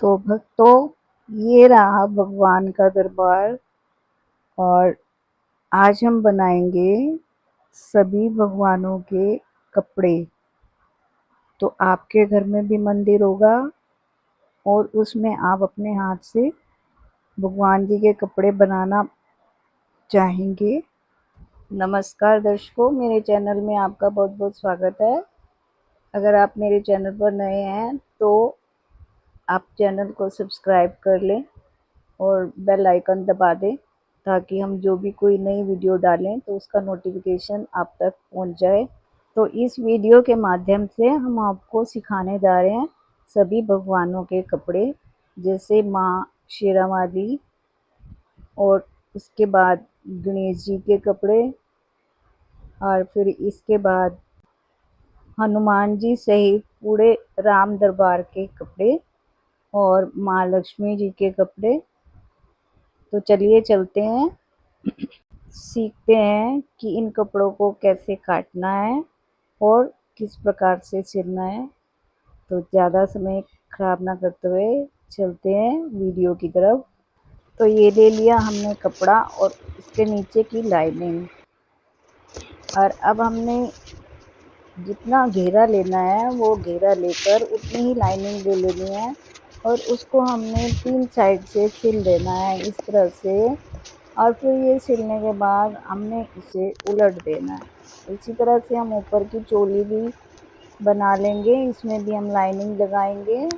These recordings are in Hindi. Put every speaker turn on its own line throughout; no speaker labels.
तो भक्तों, ये रहा भगवान का दरबार और आज हम बनाएंगे सभी भगवानों के कपड़े। तो आपके घर में भी मंदिर होगा और उसमें आप अपने हाथ से भगवान जी के कपड़े बनाना चाहेंगे। नमस्कार दर्शकों, मेरे चैनल में आपका बहुत बहुत स्वागत है। अगर आप मेरे चैनल पर नए हैं तो आप चैनल को सब्सक्राइब कर लें और बेल आइकन दबा दें ताकि हम जो भी कोई नई वीडियो डालें तो उसका नोटिफिकेशन आप तक पहुंच जाए। तो इस वीडियो के माध्यम से हम आपको सिखाने जा रहे हैं सभी भगवानों के कपड़े, जैसे माँ शेरावाली और उसके बाद गणेश जी के कपड़े और फिर इसके बाद हनुमान जी सहित पूरे राम दरबार के कपड़े और माँ लक्ष्मी जी के कपड़े। तो चलिए चलते हैं, सीखते हैं कि इन कपड़ों को कैसे काटना है और किस प्रकार से सिलना है। तो ज़्यादा समय खराब ना करते हुए चलते हैं वीडियो की तरफ। तो ये ले लिया हमने कपड़ा और इसके नीचे की लाइनिंग, और अब हमने जितना घेरा लेना है वो घेरा लेकर उतनी ही लाइनिंग ले लेनी है और उसको हमने 3 साइड से सिल देना है इस तरह से। और फिर ये सिलने के बाद हमने इसे उलट देना है। इसी तरह से हम ऊपर की चोली भी बना लेंगे, इसमें भी हम लाइनिंग लगाएंगे।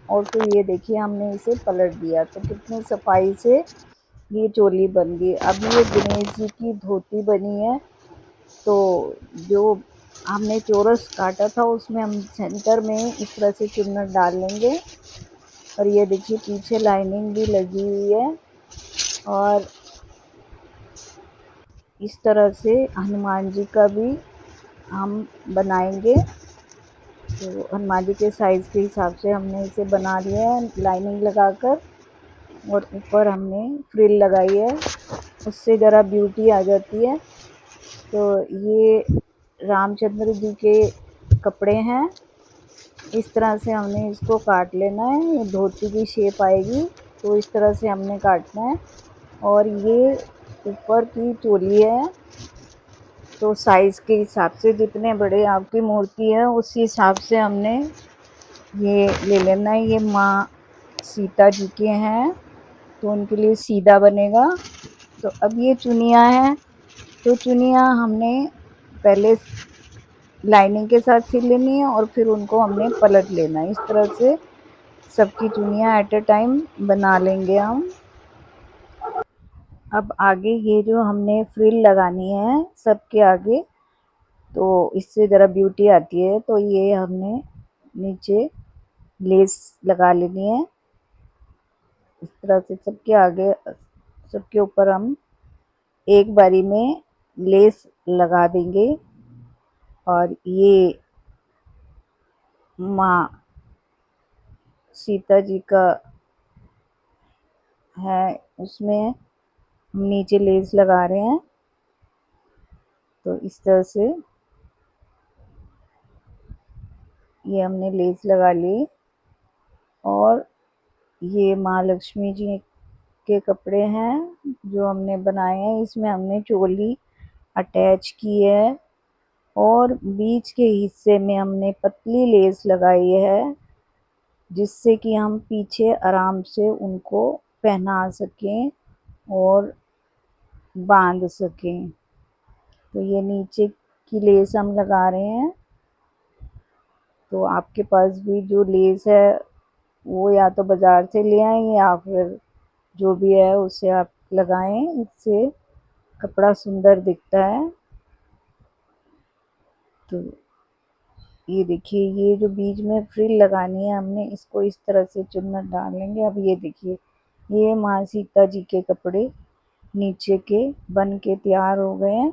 और फिर ये देखिए हमने इसे पलट दिया तो कितनी सफाई से ये चोली बन गई। अब ये गणेश जी की धोती बनी है। तो जो हमने चौरस काटा था उसमें हम सेंटर में इस तरह से चुन्नट डाल लेंगे। और ये देखिए पीछे लाइनिंग भी लगी हुई है और इस तरह से हनुमान जी का भी हम बनाएंगे। तो हनुमान जी के साइज़ के हिसाब से हमने इसे बना लिया है लाइनिंग लगाकर, और ऊपर हमने फ्रिल लगाई है, उससे ज़रा ब्यूटी आ जाती है। तो ये रामचंद्र जी के कपड़े हैं। इस तरह से हमने इसको काट लेना है, ये धोती की शेप आएगी तो इस तरह से हमने काटना है। और ये ऊपर की चोली है, तो साइज़ के हिसाब से जितने बड़े आपकी मूर्ति है उसी हिसाब से हमने ये ले लेना है। ये माँ सीता जी के हैं तो उनके लिए सीधा बनेगा। तो अब ये चुनियाँ हैं, तो चुनियाँ हमने पहले लाइनिंग के साथ सिल लेनी है और फिर उनको हमने पलट लेना है। इस तरह से सबकी चुनियाँ एट अ टाइम बना लेंगे हम। अब आगे ये जो हमने फ्रिल लगानी है सबके आगे, तो इससे ज़रा ब्यूटी आती है। तो ये हमने नीचे लेस लगा लेनी है इस तरह से सबके आगे, सबके ऊपर हम एक बारी में लेस लगा देंगे। और ये माँ सीता जी का है, उसमें हम नीचे लेस लगा रहे हैं। तो इस तरह से ये हमने लेस लगा ली। और ये माँ लक्ष्मी जी के कपड़े हैं जो हमने बनाए हैं, इसमें हमने चोली अटैच की है और बीच के हिस्से में हमने पतली लेस लगाई है जिससे कि हम पीछे आराम से उनको पहना सकें और बांध सकें। तो ये नीचे की लेस हम लगा रहे हैं। तो आपके पास भी जो लेस है वो या तो बाज़ार से ले आएँ या फिर जो भी है उससे आप लगाएं, इससे कपड़ा सुंदर दिखता है। तो ये देखिए ये जो बीच में फ्रिल लगानी है हमने, इसको इस तरह से चुन्नट डाल लेंगे। अब ये देखिए ये माँ सीता जी के कपड़े नीचे के बन के तैयार हो गए हैं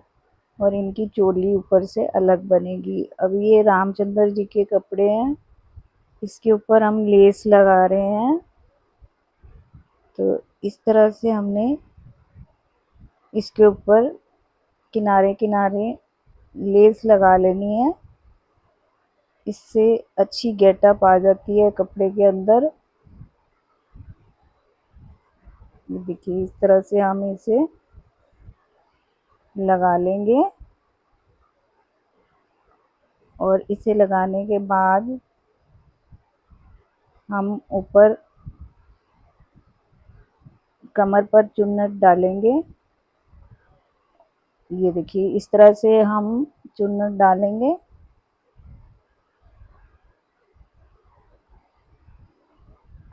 और इनकी चोली ऊपर से अलग बनेगी। अब ये रामचंद्र जी के कपड़े हैं, इसके ऊपर हम लेस लगा रहे हैं। तो इस तरह से हमने इसके ऊपर किनारे किनारे लेस लगा लेनी है, इससे अच्छी गेटअप आ जाती है कपड़े के अंदर। ये देखिए इस तरह से हम इसे लगा लेंगे और इसे लगाने के बाद हम ऊपर कमर पर चुन्नट डालेंगे। ये देखिए इस तरह से हम चुन्नट डालेंगे।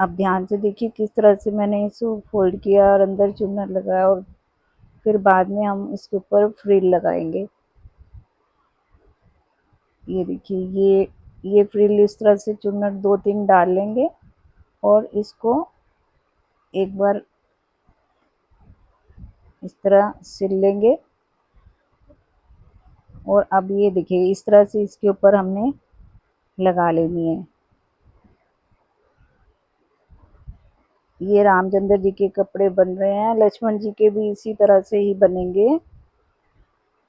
अब ध्यान से देखिए किस तरह से मैंने इसको फोल्ड किया और अंदर चुन्नट लगाया और फिर बाद में हम इसके ऊपर फ्रिल लगाएंगे। ये देखिए ये फ्रिल इस तरह से चुन्नट 2-3 डाल लेंगे और इसको एक बार इस तरह सिल लेंगे। और अब ये देखिए इस तरह से इसके ऊपर हमने लगा लेनी है। ये रामचंद्र जी के कपड़े बन रहे हैं, लक्ष्मण जी के भी इसी तरह से ही बनेंगे।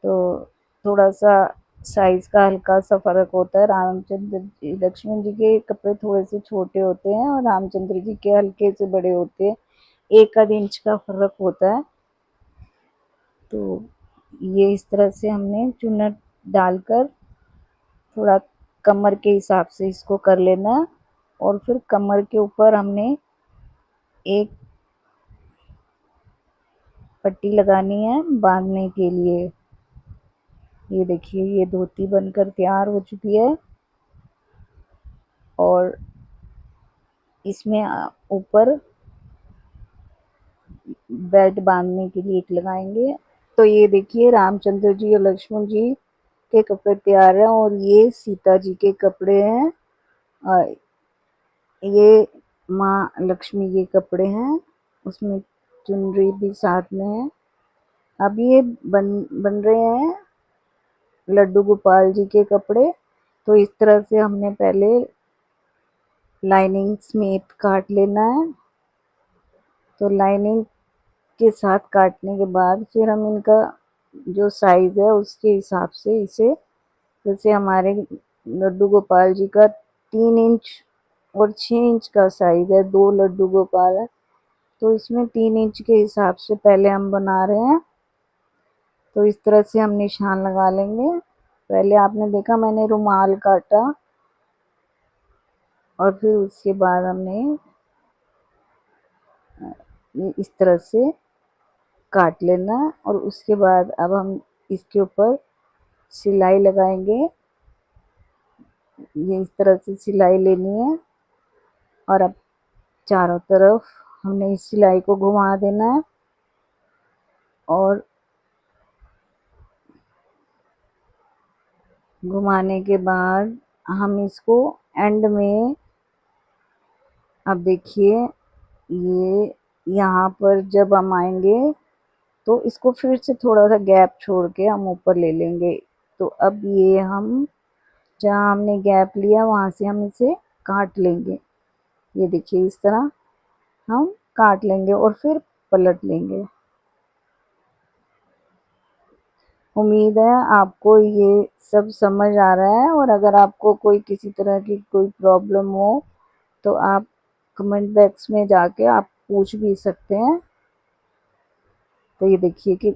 तो थोड़ा सा साइज का हल्का सा फर्क होता है। रामचंद्र जी लक्ष्मण जी के कपड़े थोड़े से छोटे होते हैं और रामचंद्र जी के हल्के से बड़े होते हैं, 1 आध इंच का फर्क होता है। तो ये इस तरह से हमने चुन्नट डालकर थोड़ा कमर के हिसाब से इसको कर लेना है और फिर कमर के ऊपर हमने एक पट्टी लगानी है बांधने के लिए। ये देखिए ये धोती बनकर तैयार हो चुकी है और इसमें ऊपर बेल्ट बांधने के लिए एक लगाएंगे। तो ये देखिए रामचंद्र जी और लक्ष्मण जी के कपड़े तैयार हैं और ये सीता जी के कपड़े हैं। ये माँ लक्ष्मी के कपड़े हैं, उसमें चुनरी भी साथ में है। अब ये बन रहे हैं लड्डू गोपाल जी के कपड़े। तो इस तरह से हमने पहले लाइनिंग समेत काट लेना है। तो लाइनिंग के साथ काटने के बाद फिर हम इनका जो साइज़ है उसके हिसाब से इसे, जैसे हमारे लड्डू गोपाल जी का 3 इंच और 6 इंच का साइज़ है, 2 लड्डू गोपाल है, तो इसमें 3 इंच के हिसाब से पहले हम बना रहे हैं। तो इस तरह से हम निशान लगा लेंगे। पहले आपने देखा मैंने रुमाल काटा और फिर उसके बाद हमने ये इस तरह से काट लेना और उसके बाद अब हम इसके ऊपर सिलाई लगाएंगे। ये इस तरह से सिलाई लेनी है और अब चारों तरफ हमने इस सिलाई को घुमा देना है और घुमाने के बाद हम इसको एंड में, अब देखिए ये यहाँ पर जब हम आएंगे तो इसको फिर से थोड़ा सा गैप छोड़ के हम ऊपर ले लेंगे। तो अब ये हम जहाँ हमने गैप लिया वहाँ से हम इसे काट लेंगे। ये देखिए इस तरह हम काट लेंगे और फिर पलट लेंगे। उम्मीद है आपको ये सब समझ आ रहा है और अगर आपको कोई किसी तरह की कोई प्रॉब्लम हो तो आप कमेंट बॉक्स में जाके आप पूछ भी सकते हैं। तो ये देखिए कि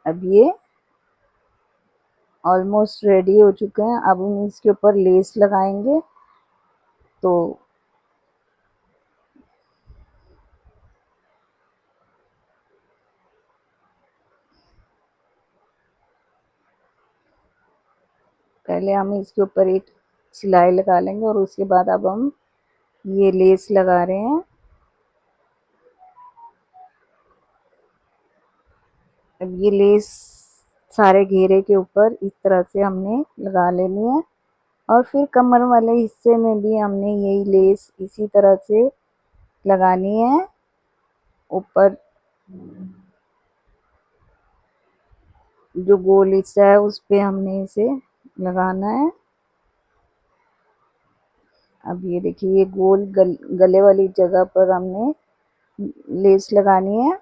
अब ये ऑलमोस्ट रेडी हो चुके हैं। अब हम इसके ऊपर लेस लगाएंगे। तो पहले हम इसके ऊपर एक सिलाई लगा लेंगे और उसके बाद अब हम ये लेस लगा रहे हैं। अब ये लेस सारे घेरे के ऊपर इस तरह से हमने लगा लेनी है और फिर कमर वाले हिस्से में भी हमने यही लेस इसी तरह से लगानी है। ऊपर जो गोल हिस्सा है उस पे हमने इसे लगाना है। अब ये देखिए ये गोल गले वाली जगह पर हमने लेस लगानी है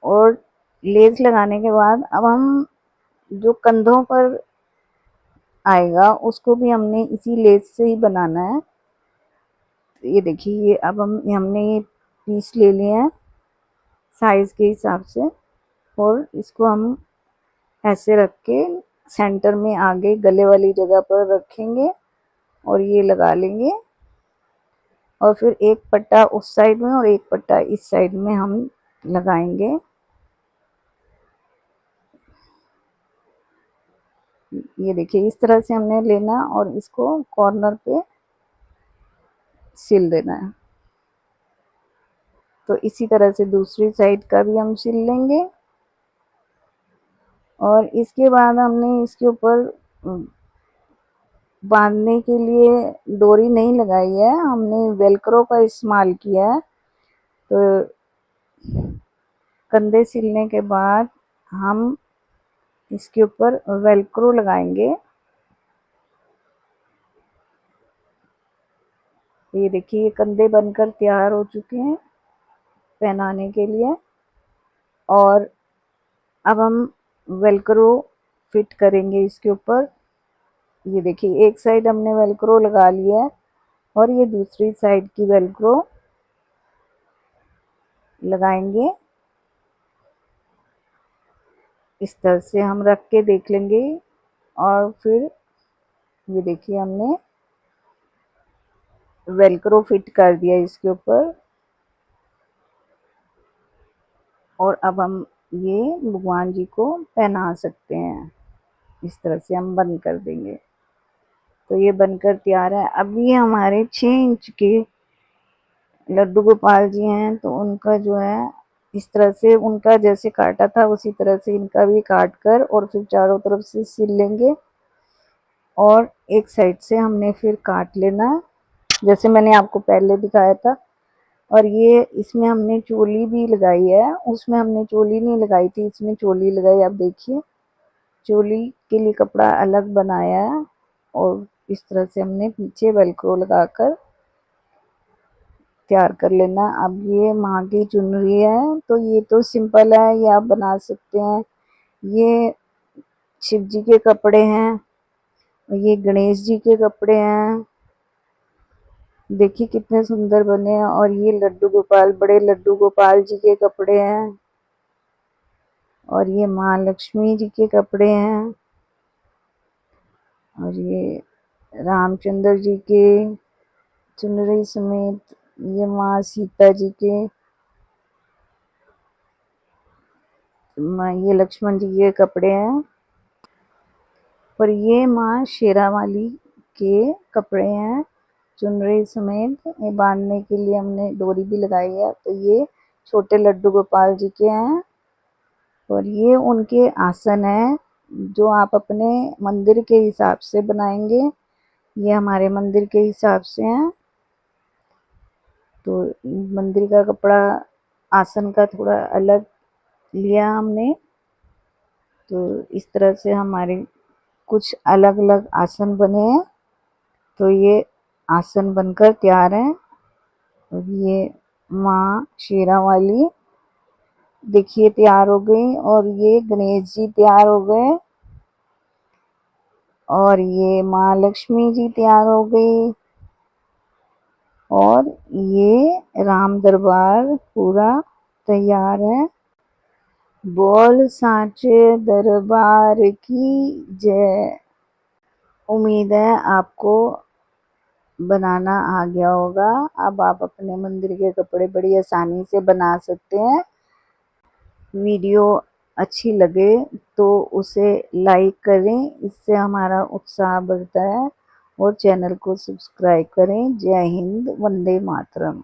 और लेस लगाने के बाद अब हम जो कंधों पर आएगा उसको भी हमने इसी लेस से ही बनाना है। ये देखिए ये अब हमने ये पीस ले लिए हैं साइज़ के हिसाब से, और इसको हम ऐसे रख के सेंटर में आगे गले वाली जगह पर रखेंगे और ये लगा लेंगे, और फिर एक पट्टा उस साइड में और एक पट्टा इस साइड में हम लगाएंगे। ये देखिए इस तरह से हमने लेना और इसको कॉर्नर पे सिल देना है। तो इसी तरह से दूसरी साइड का भी हम सिल लेंगे, और इसके बाद हमने इसके ऊपर बांधने के लिए डोरी नहीं लगाई है, हमने वेलक्रो का इस्तेमाल किया है। तो कंधे सिलने के बाद हम इसके ऊपर वेलक्रो लगाएंगे। ये देखिए कंधे बनकर तैयार हो चुके हैं पहनाने के लिए, और अब हम वेलक्रो फिट करेंगे इसके ऊपर। ये देखिए एक साइड हमने वेलक्रो लगा लिया है और ये दूसरी साइड की वेलक्रो लगाएंगे। इस तरह से हम रख के देख लेंगे, और फिर ये देखिए हमने वेलक्रो फिट कर दिया इसके ऊपर, और अब हम ये भगवान जी को पहना सकते हैं। इस तरह से हम बंद कर देंगे। तो ये बनकर तैयार है। अब ये हमारे 6 इंच के लड्डू गोपाल जी हैं, तो उनका जो है इस तरह से उनका जैसे काटा था उसी तरह से इनका भी काट कर और फिर चारों तरफ से सिल लेंगे, और एक साइड से हमने फिर काट लेना जैसे मैंने आपको पहले दिखाया था। और ये इसमें हमने चोली भी लगाई है, उसमें हमने चोली नहीं लगाई थी, इसमें चोली लगाई। आप देखिए चोली के लिए कपड़ा अलग बनाया है, और इस तरह से हमने पीछे वेलक्रो लगाकर तैयार कर लेना। अब ये माँ की चुनरी है, तो ये तो सिंपल है, ये आप बना सकते हैं। ये शिव जी के कपड़े हैं, ये गणेश जी के कपड़े हैं, देखिए कितने सुंदर बने हैं। और ये लड्डू गोपाल, बड़े लड्डू गोपाल जी के कपड़े हैं, और ये माँ लक्ष्मी जी के कपड़े हैं, और ये रामचंद्र जी के चुनरी समेत ये माँ सीता जी के, ये लक्ष्मण जी के कपड़े हैं, और ये माँ शेरावाली के कपड़े हैं चुनरी समेत। ये बांधने के लिए हमने डोरी भी लगाई है। तो ये छोटे लड्डू गोपाल जी के हैं, और ये उनके आसन हैं जो आप अपने मंदिर के हिसाब से बनाएंगे। ये हमारे मंदिर के हिसाब से हैं, तो मंदिर का कपड़ा आसन का थोड़ा अलग लिया हमने। तो इस तरह से हमारे कुछ अलग अलग आसन बने हैं। तो ये आसन बनकर तैयार हैं। और ये माँ शेरावाली देखिए तैयार हो गई, और ये गणेश जी तैयार हो गए, और ये माँ लक्ष्मी जी तैयार हो गई, और ये राम दरबार पूरा तैयार है। बोल सांचे दरबार की जय। उम्मीद है आपको बनाना आ गया होगा। अब आप अपने मंदिर के कपड़े बड़ी आसानी से बना सकते हैं। वीडियो अच्छी लगे तो उसे लाइक करें, इससे हमारा उत्साह बढ़ता है, और चैनल को सब्सक्राइब करें। जय हिंद, वंदे मातरम।